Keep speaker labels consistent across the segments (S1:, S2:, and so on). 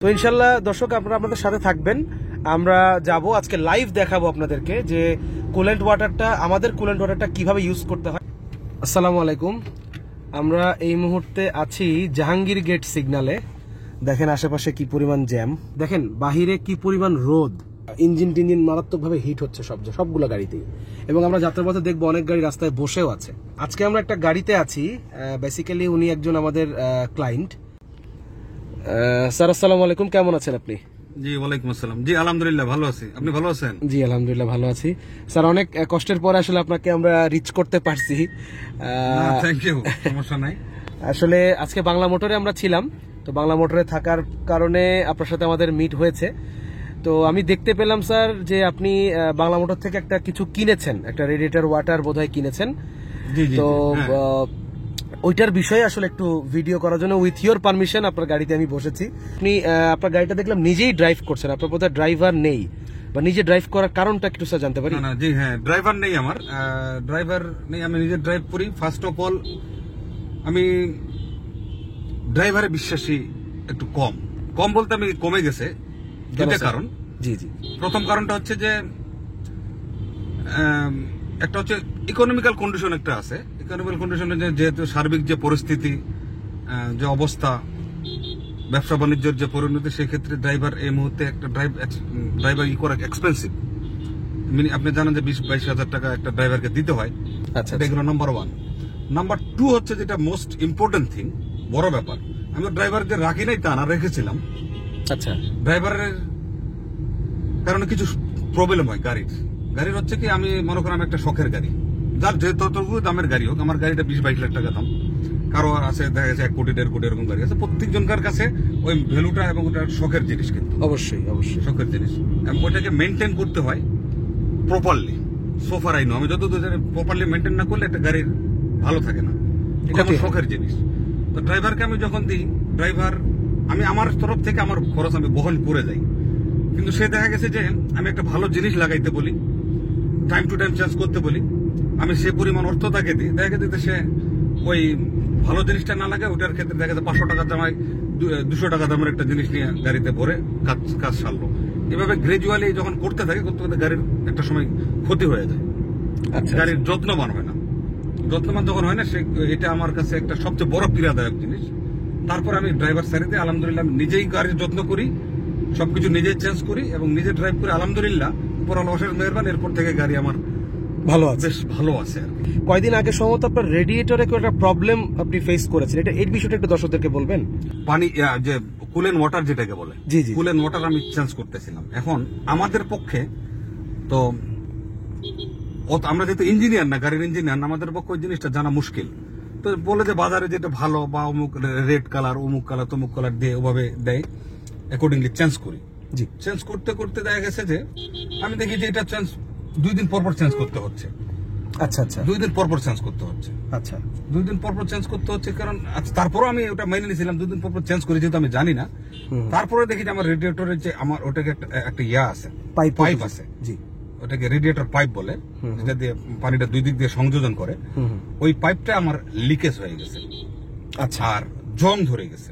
S1: তো ইনশাআল্লাহ দর্শক আপনারা আমাদের সাথে থাকবেন। আমরা যাব আজকে লাইভ দেখাবো আপনাদেরকে যে কুলেন্ট ওয়াটারটা, আমাদের কুলেন্ট ওয়াটারটা কিভাবে ইউজ করতে হয়। আসসালামু আলাইকুম, আমরা এই মুহূর্তে আছি জাহাঙ্গীর গেট সিগন্যালে। দেখেন আশেপাশে কি পরিমাণ জ্যাম, দেখেন বাহিরে কি পরিমাণ রোদ, ইঞ্জিন টিঞ্জিন মারাত্মকভাবে হিট হচ্ছে সবগুলো গাড়িতেই। এবং আমরা যাত্রার পথে দেখবো অনেক গাড়ি রাস্তায় বসেও আছে। আজকে আমরা একটা গাড়িতে আছি, বেসিক্যালি উনি একজন আমাদের ক্লায়েন্ট। স্যার আসসালামু আলাইকুম, কেমন আছেন আপনি?
S2: জি ওয়ালাইকুম আসসালাম। জি আলহামদুলিল্লাহ ভালো আছি, আপনি ভালো আছেন?
S1: জি আলহামদুলিল্লাহ ভালো আছি স্যার। অনেক কষ্টের পরে আসলে আপনাকে আমরা রিচ করতে পারছি।
S2: থ্যাংক ইউ, সমস্যা নাই।
S1: আসলে আজকে বাংলা মোটরে আমরা ছিলাম, তো বাংলা মোটরে থাকার কারণে আপনার সাথে আমাদের মিট হয়েছে। তো আমি দেখতে পেলাম স্যার যে আপনি বাংলা মোটর থেকে একটা কিছু কিনেছেন, একটা রেডিয়েটর ওয়াটার বোধহয় কিনেছেন। তো ওইটার বিষয়ে আসলে একটু ভিডিও করার জন্য উইথ ইউর পারমিশন আপনার গাড়িতে আমি বসেছি। আপনি আপনার গাড়িটা দেখলাম নিজেই ড্রাইভ করছেন, আপনার বোধহয় ড্রাইভার নেই, বা নিজে ড্রাইভ করার কারণটা একটু স্যার জানতে পারি?
S2: না জি হ্যাঁ, ড্রাইভার নেই, আমার ড্রাইভার নেই, আমি নিজে ড্রাইভ করি। ফার্স্ট অফ অল আমি ড্রাইভারে বিশ্বাসী একটু কম বলতে আমি কমে গেছে দুটো কারণ।
S1: জি জি,
S2: প্রথম কারণটা হচ্ছে যে একটা হচ্ছে ইকোনমিক্যাল কন্ডিশন একটা আছে। ইকোনমিক্যাল কন্ডিশনে যেহেতু সার্বিক যে পরিস্থিতি, যে অবস্থা, ব্যবসা বাণিজ্যের যে পরিণতি, সেই ক্ষেত্রে ড্রাইভার এই মুহূর্তে একটা ড্রাইভার করা এক্সপেন্সিভ। আপনি জানেন যে 20-22 হাজার টাকা একটা ড্রাইভারকে দিতে হয়।
S1: আচ্ছা,
S2: এগুলো নাম্বার 1। নাম্বার 2 হচ্ছে যেটা মোস্ট ইম্পর্টেন্ট থিং, বড় ব্যাপার, আমি ড্রাইভারদের রাখি নাই তা না, রেখেছিলাম।
S1: আচ্ছা,
S2: ড্রাইভারের কারণে কিছু প্রবলেম হয় গাড়ির হচ্ছে কি, আমি মনে করি আমি একটা শখের গাড়ি, যার যে ততটুকু দামের গাড়ি হোক, আমার গাড়িটা 20-22 লাখ টাকা দাম, কারো আছে দেখা গেছে 1 কোটি 1.5 কোটি এরকম গাড়ি আছে। প্রত্যেকজনকার কাছে ওই ভ্যালুটা এবং ওটা শখের জিনিস, কিন্তু অবশ্যই শখের জিনিস, এবং ওইটাকে মেনটেন করতে হয় প্রপারলি। সোফার আইনো আমি যতদূর জানি, প্রপারলি মেনটেন না করলে একটা গাড়ির ভালো থাকে না, এটা আমার শখের জিনিস। তো ড্রাইভারকে আমি যখন দিই, ড্রাইভার আমি আমার তরফ থেকে আমার খরচ আমি বহন করে যাই, কিন্তু সে দেখা গেছে যে আমি একটা ভালো জিনিস লাগাইতে বলি, টাইম টু টাইম চেঞ্জ করতে বলি, আমি সে পরিমাণ অর্থ তাকে দিই, দেখা গেছে সে ওই ভালো জিনিসটা না লাগে, ওটার ক্ষেত্রে দেখা যাচ্ছে 500 টাকার দামায় 200 টাকা দামের একটা জিনিস নিয়ে গাড়িতে ভরে কাজ সারলো। এভাবে গ্রাজুয়ালি যখন করতে থাকে গাড়ির একটা সময় ক্ষতি হয়ে যায়। গাড়ির যত্নবান হয় না, যত্নবান যখন হয় না, সে এটা আমার কাছে একটা সবচেয়ে বড় পীড়াদায়ক জিনিস। তারপর আমি ড্রাইভার সারিতে আলহামদুলিল্লাহ নিজেই গাড়ির যত্ন করি, সবকিছু নিজে চেঞ্জ করি এবং নিজে ড্রাইভ করে আলহামদুলিল্লাহ উপরওয়ালা অশেষ মেহেরবান, এরপর থেকে গাড়ি আমার
S1: ভালো আছে,
S2: বেশ ভালো আছে।
S1: কয়দিন আগে সম্ভবত আপনার রেডিয়েটরে একটা প্রবলেম আপনি ফেস করেছেন, এর বিষয়টা একটু দর্শকদেরকে বলবেন?
S2: পানি যে কুলেন্ট ওয়াটার যেটাকে বলে, জি জি, কুলেন্ট ওয়াটার আমি চেঞ্জ করতেছিলাম। এখন আমাদের পক্ষে তো আমরা যেহেতু ইঞ্জিনিয়ার না, গাড়ির ইঞ্জিনিয়ার, আমাদের পক্ষে ওই জিনিসটা জানা মুশকিল। তো বলে যে বাজারে যেটা ভালো, বা অমুক রেড কালার, অমুক কালার, তমুক কালার দিয়ে ওভাবে দেয়, অ্যাকর্ডিংলি চেঞ্জ করি। জি, চেঞ্জ করতে করতে দেখা গেছে যে আমি দেখি যে এটা চেঞ্জ 2 দিন পর চেঞ্জ করতে হচ্ছে।
S1: আচ্ছা আচ্ছা,
S2: 2 দিন পর চেঞ্জ করতে হচ্ছে। আচ্ছা, 2 দিন পর চেঞ্জ করতে হচ্ছে, কারণ তারপরও আমি ওটা মেনে নিয়েছিলাম 2 দিন পর চেঞ্জ করি, যেহেতু আমি জানি না। তারপরে দেখি যে আমার রেডিয়েটরের যে আমার ওটাকে একটা ইয়া আছে, পাইপ আছে, জি, ওটাকে রেডিয়েটর পাইপ বলে, যেটা দিয়ে পানিটা 2 দিক দিয়ে সংযোজন করে। ওই পাইপটা আমার লিকেজ হয়ে গেছে। আচ্ছা, আর জং ধরে গেছে।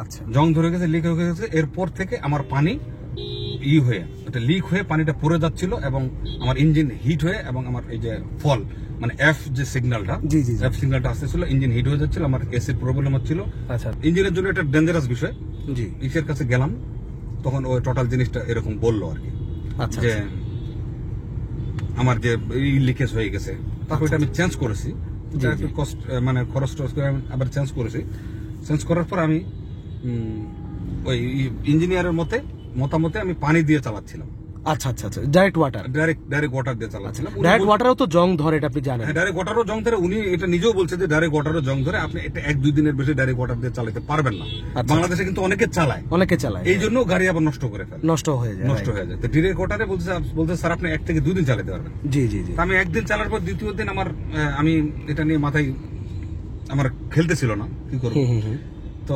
S2: আচ্ছা, জং ধরে গেছে, লিক হয়ে গেছে। এরপর থেকে আমার পানি লিক হয়ে পানিটা পড়ে যাচ্ছিল, এবং আমার ইঞ্জিন হিট হয়ে, এবং আমার এই যে ফল মানে এফ যে সিগন্যালটা, এফ সিগন্যালটা আসতেছিল, ইঞ্জিন হিট হয়ে যাচ্ছিল, আমার এসির প্রবলেম হচ্ছিল। আচ্ছা, ইঞ্জিনের জন্য এটা ডেঞ্জারাস বিষয়। জি, ইসের কাছে গেলাম, তখন ওই টোটাল জিনিসটা এরকম বললো আর কি, যে আমার যে লিকেজ হয়ে গেছে। তারপর এটা আমি চেঞ্জ করেছি, কস্ট মানে খরচ করে আবার চেঞ্জ করেছি। চেঞ্জ করার পর আমি ওই ইঞ্জিনিয়ারের মতামতে আমি পানি দিয়ে চালাচ্ছিলাম। আচ্ছা আচ্ছা আচ্ছা, ডাইরেক্ট ওয়াটার দিয়ে চালাচ্ছিলাম।
S1: ডাইরেক্ট ওয়াটারও তো জং ধরে, এটা আপনি জানেন?
S2: ডাইরেক্ট ওয়াটারও জং ধরে, উনি এটা নিজেও বলছে যে ডাইরেক্ট ওয়াটারও জং ধরে, আপনি এটা 1-2 দিনের বেশি ডাইরেক্ট ওয়াটার দিয়ে চালাতে পারবেন না। বাংলাদেশে কিন্তু অনেকে চালায়, এই জন্য গাড়ি আবার নষ্ট করে ফেলে, নষ্ট হয়ে যায়। তো ডাইরেক্ট ওয়াটারে বলছে স্যার আপনি 1 থেকে 2 দিন চালাতে পারবেন। জি জি জি, আমি 1 দিন চালার পর দ্বিতীয় দিন আমি এটা নিয়ে মাথায় আমার খেলতেছিল না, কি করব। তো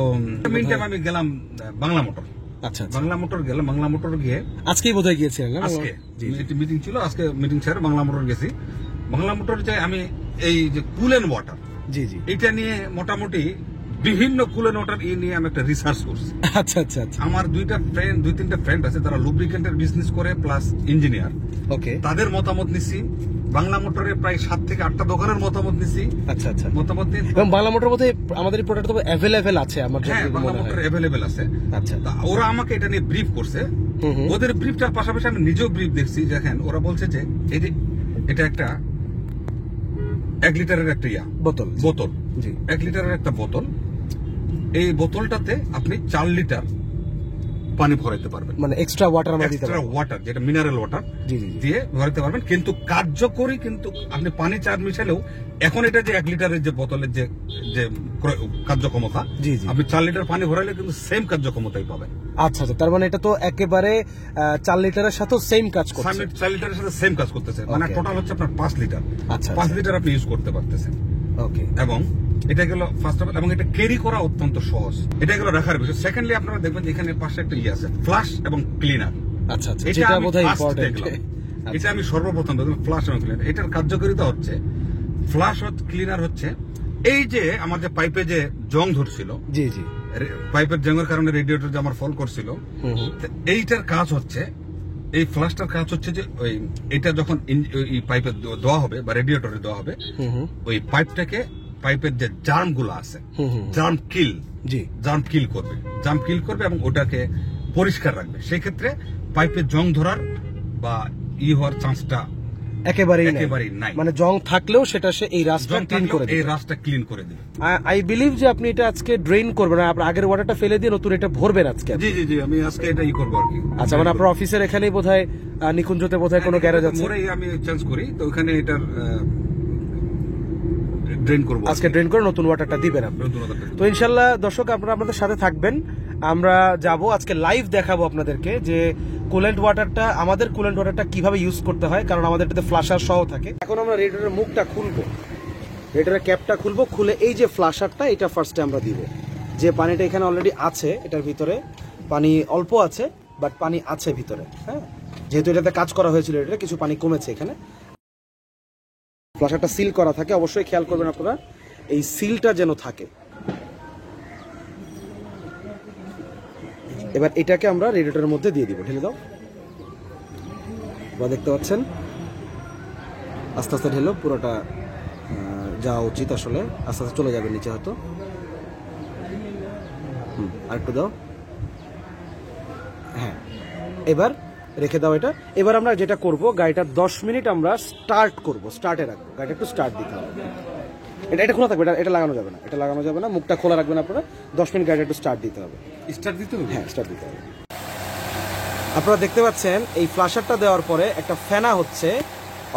S2: মিন টাইম আমি গেলাম বাংলা মোটর। আচ্ছা, বাংলা মোটর গেলাম। বাংলা মোটর গিয়ে আজকেই বোধহয় গিয়েছিলেন, আজকে মিটিং ছিল, আজকে মিটিং ছেড়ে বাংলা মোটর গেছি। বাংলা মোটর যে আমি এই যে কুলেন্ট ওয়াটার, জি জি, এটা নিয়ে মোটামুটি বিভিন্ন কুলেন্ট ওয়াটার নিয়ে আমি একটা রিসার্চ করছি।
S1: আচ্ছা আচ্ছা আচ্ছা।
S2: আমার দুই তিনটা ফ্রেন্ড আছে, তারা লুব্রিকেন্টের বিজনেস করে প্লাস ইঞ্জিনিয়ার।
S1: ওকে।
S2: তাদের মতামত নিছি, বাংলা মোটরে প্রায় 7 থেকে 8টা দোকানের মতামত নিছি।
S1: আচ্ছা আচ্ছা।
S2: মতামত নিয়ে
S1: এবং বাংলা মোটরের মধ্যে আমাদের এই প্রোডাক্ট তো अवेलेबल আছে আমার
S2: হ্যাঁ, বাংলা মোটর अवेलेबल আছে।
S1: আচ্ছা।
S2: ওরা আমাকে এটা নিয়ে ব্রিফ করছে। ওদের ব্রিফটার পাশাপাশি আমি নিজেও ব্রিফ দেখছি। দেখেন ওরা বলছে যে এই যে এটা একটা 1 লিটারের একটা বোতল। জি, 1 লিটারের একটা বোতল। এই বোতলটাতে আপনি 4 লিটার পানি ভরাইতে পারবেন,
S1: মানে এক্সট্রা ওয়াটার আমরা দিতে
S2: এক্সট্রা ওয়াটার, যেটা মিনারেল ওয়াটার দিয়ে ভরাইতে পারবেন। কিন্তু কার্যকরী, কিন্তু আপনি পানি 4 মিশালেও এখন এটা যে 1 লিটারের যে বোতলের যে কার্যক্ষমতা, আপনি 4 লিটার পানি ভরাইলে কিন্তু সেম কার্যক্ষমতাই পাবেন।
S1: আচ্ছা আচ্ছা, তার মানে এটা তো একেবারে 4 লিটারের সাথে সেম কাজ করছে।
S2: 4 লিটারের সাথে সেম কাজ করতেছে, মানে টোটাল হচ্ছে আপনার 5 লিটার।
S1: আচ্ছা,
S2: 5 লিটার আপনি ইউজ করতে পারতেছেন।
S1: ওকে।
S2: এবং এটা গেল ফার্স্ট অফ অল, এবং এটা ক্যারি করা অত্যন্ত সহজ। এটা গেল রাখার বিষয়। সেকেন্ডলি আপনারা দেখবেন এখানে পাশে একটা আছে, ফ্লাশ এবং ক্লিনার।
S1: আচ্ছা আচ্ছা, এটা বোধহয় ইম্পর্টেন্ট।
S2: এটা আমি সর্বপ্রথম দেখলাম, ফ্লাশ এবং ক্লিনার। এটার কার্যকারিতা হচ্ছে, ফ্লাশ ও ক্লিনার হচ্ছে এই যে আমার যে পাইপে যে জং ধরছিল,
S1: জি জি,
S2: পাইপের জংয়ের কারণে রেডিয়েটর যে আমার ফল করছিল, এইটার কাজ হচ্ছে, এই ফ্লাশটার কাজ হচ্ছে যে ওই এটা যখন পাইপে দেওয়া হবে বা রেডিয়েটরে দেওয়া হবে, ওই পাইপের যে জার্ম গুলো আছে, জার্ম কিল করবে এবং ওটাকে পরিষ্কার রাখবে। সেই ক্ষেত্রে পাইপে জং ধরার বা হওয়ার চান্সটা একেবারেই নাই।
S1: মানে জং থাকলেও সেটা সে এই রাস্তা
S2: ক্লিন করে দেবে।
S1: আই বিলিভ যে আপনি এটা আজকে ড্রেন করবেন, আপনার আগের ওয়াটারটা ফেলে দিয়ে নতুন এটা ভরবেন আজকে।
S2: জি জি জি, আমি আজকে এটাই করব আর কি।
S1: আচ্ছা, মানে আপনার অফিসের এখানেই বোধহয় নিকুঞ্জতে বোধহয় কোনো গ্যারেজ আছে,
S2: আমি চেঞ্জ করি, তো ওখানে এটার ড্রেন করব
S1: আজকে। ড্রেন করে নতুন ওয়াটারটা দিবেন আপনি। তো ইনশাআল্লাহ দর্শক, আপনারা আমাদের সাথে থাকবেন। আমরা যাব আজকে লাইভ দেখাবো আপনাদেরকে যে কুলেন্ট ওয়াটারটা, আমাদের কুলেন্ট ওয়াটারটা কিভাবে ইউজ করতে হয়, কারণ আমাদের এটাতে ফ্লাশার সহ থাকে। এখন আমরা রেডিয়েটরের মুখটা খুলবো, রেডিয়েটরের ক্যাপটা খুলবো, খুলে এই যে ফ্লাশারটা, এটা ফার্স্টে আমরা দিব। যে পানিটা এখানে অলরেডি আছে, এটার ভিতরে পানি অল্প আছে, বাট পানি আছে ভিতরে। হ্যাঁ, যেহেতু এটাতে কাজ করা হয়েছিল, এটা কিছু পানি কমেছে এখানে। ফ্লাশারটা সিল করা থাকে, অবশ্যই খেয়াল করবেন আপনারা এই সিলটা যেন থাকে। এবার এটাকে আমরা রেডিয়েটরের মধ্যে দিয়ে দিব, ঢেলে দাও। বা দেখতে পাচ্ছেন আস্তে আস্তে ঢেলো, পুরোটা যাওয়া উচিত আসলে, আস্তে আস্তে চলে যাবে নিচে হয়তো। আরেকটু দাও। হ্যাঁ, এবার রেখে দাও এটা। এবার আমরা যেটা করব, গাড়িটা 10 মিনিট আমরা স্টার্টে রাখবো। গাড়িটা একটু স্টার্ট দিতে হবে। এটা খোলা থাকবে, এটা লাগানো যাবে না, মুখটা খোলা রাখবেন আপনারা। 10 মিনিট গাড়িটা একটু স্টার্ট দিতে হবে। হ্যাঁ, স্টার্ট দিতে হবে। আপনারা দেখতে পাচ্ছেন এই ফ্লাশারটা দেওয়ার পরে একটা ফেনা হচ্ছে,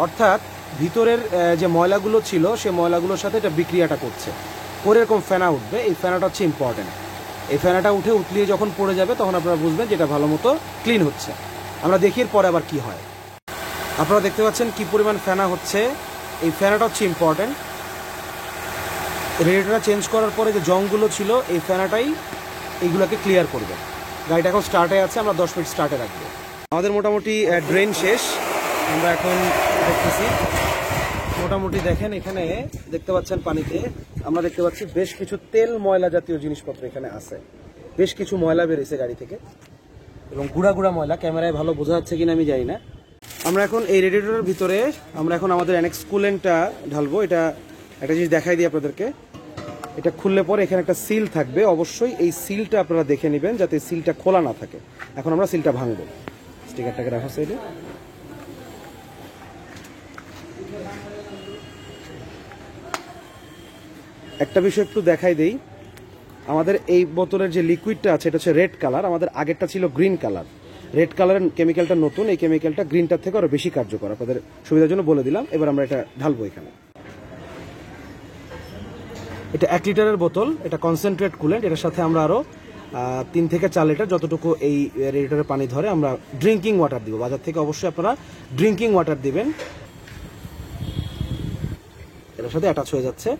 S1: অর্থাৎ ভিতরের যে ময়লাগুলো ছিল সেই ময়লাগুলোর সাথে এটা বিক্রিয়াটা করছে, করে এরকম ফেনা উঠবে। এই ফেনাটা হচ্ছে ইম্পর্টেন্ট। এই ফেনাটা উতলিয়ে যখন পড়ে যাবে, তখন আপনারা বুঝবেন যে এটা ভালো মতো ক্লিন হচ্ছে। আমরা দেখি পরে আবার কি হয়। আপনারা দেখতে পাচ্ছেন কি পরিমাণ ফেনা হচ্ছে। এই ফেনাটা হচ্ছে ইম্পর্টেন্ট। রেডিয়েটরটা চেঞ্জ করার পরে যে জংগুলো ছিল, এই ফেনাটাই এইগুলোকে ক্লিয়ার করবে। গাড়িটা এখন স্টার্টে আছে, আমরা 10 মিনিট স্টার্টে রাখবো। আমাদের মোটামুটি ড্রেন শেষ। আমরা এখন দেখতেছি, মোটামুটি দেখেন এখানে দেখতে পাচ্ছেন পানিতে আমরা দেখতে পাচ্ছি বেশ কিছু তেল ময়লা জাতীয় জিনিসপত্র এখানে আছে। বেশ কিছু ময়লা বেরিয়েছে গাড়ি থেকে, এবং গুঁড়া গুঁড়া ময়লা। ক্যামেরায় ভালো বোঝা যাচ্ছে কিনা আমি জানি না। আমরা এখন এই রেডিয়েটরের ভিতরে আমরা এখন আমাদের অ্যানেক্স কুলেন্টটা ঢালবো। এটা একটা জিনিস দেখাই দিই আপনাদেরকে। এটা খুললে পরে এখানে একটা সিল থাকবে, অবশ্যই এই সিলটা আপনারা দেখে নেবেন যাতে সিলটা খোলা না থাকে। এখন আমরা সিলটা ভাঙবো। স্টিকারটাকে রাখা সাইডে। একটা বিষয় একটু দেখাই দেই, আমাদের এই বোতলের যে লিকুইডটা আছে এটা হচ্ছে রেড কালার। আমাদের আগেরটা ছিল গ্রিন কালার। রেড কালারের কেমিক্যালটা নতুন, এই কেমিক্যালটা গ্রিনটার থেকে আরো বেশি কার্যকর। আপনাদের সুবিধার জন্য বলে দিলাম। এবার আমরা এটা ঢালবো এখানে। এটা 1 লিটারের বোতল, এটা কনসেন্ট্রেট কুলেন্ট। এটার সাথে আমরা আরো 3 থেকে 4 লিটার যতটুকু এই রেডিয়েটরের পানি ধরে আমরা ড্রিঙ্কিং ওয়াটার দিব। বাজার থেকে অবশ্যই আপনারা ড্রিঙ্কিং ওয়াটার দিবেন। এটার সাথে অ্যাটাচ হয়ে যাচ্ছে।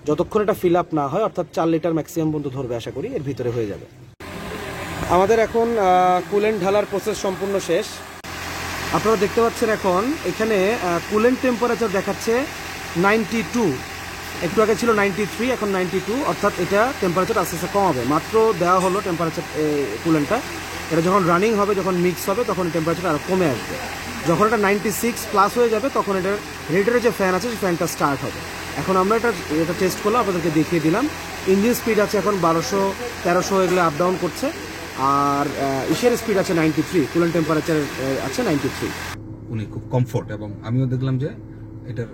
S1: যতক্ষণ এটা ফিল আপ না হয়, অর্থাৎ 4 লিটার ম্যাক্সিমাম পর্যন্ত ধরবে, আশা করি এর ভিতরে হয়ে যাবে। আমাদের এখন কুলেন্ট ঢালার প্রসেস সম্পূর্ণ শেষ। আপনারা দেখতে পাচ্ছেন এখন এখানে কুলেন্ট টেম্পারেচার দেখাচ্ছে 92। একটু আগে ছিল 93, এখন 92, অর্থাৎ এটা টেম্পারেচার আস্তে আস্তে কমাবে। মাত্র দেওয়া হলো টেম্পারেচার কুলেন্টটা, এটা যখন রানিং হবে, যখন মিক্স হবে, তখন টেম্পারেচার আরও কমে আসবে। যখন এটা 96 প্লাস হয়ে যাবে, তখন এটার রেডিয়েটরের যে ফ্যান আছে সেই ফ্যানটা স্টার্ট হবে। এখন আমরা এটা টেস্ট করলাম, আপনাদেরকে দেখিয়ে দিলাম। ইঞ্জিন স্পিড আছে এখন 1200, 1300 এগুলো আপ ডাউন করছে। আর ইসের স্পিড আছে 93, কুলেন্ট টেম্পারেচার আছে 93।
S2: উনি খুব কমফোর্ট, এবং আমিও দেখলাম যে এটার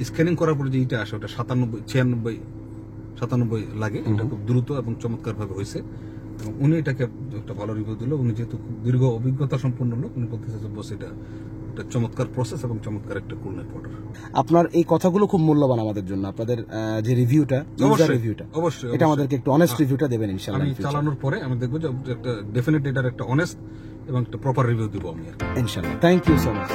S2: স্ক্যানিং করার পরে যে এটা আসে ওটা 97 লাগে। এটা খুব দ্রুত এবং চমৎকার ভাবে হয়েছে, এবং উনি এটাকে একটা ভালো রিভিউ দিল। উনি যেহেতু খুব দীর্ঘ অভিজ্ঞতা সম্পন্ন লোক, উনি বলতেছে যে বস এটা একটা চমৎকার প্রসেস এবং চমৎকার একটা কুলেন্ট ওয়াটার।
S1: আপনার এই কথাগুলো খুব মূল্যবান আমাদের জন্য, আপনাদের যে রিভিউটা, ইউজার রিভিউটা,
S2: অবশ্যই
S1: এটা আমাদেরকে একটু অনেস্ট রিভিউটা দেবেন ইনশাআল্লাহ।
S2: আমি চালানোর পরে আমি দেখবো যে একটা ডেফিনেটলি এটার একটা অনেস্ট এবং একটা প্রপার রিভিউ দিব আমি
S1: ইনশাআল্লাহ। Thank you so much.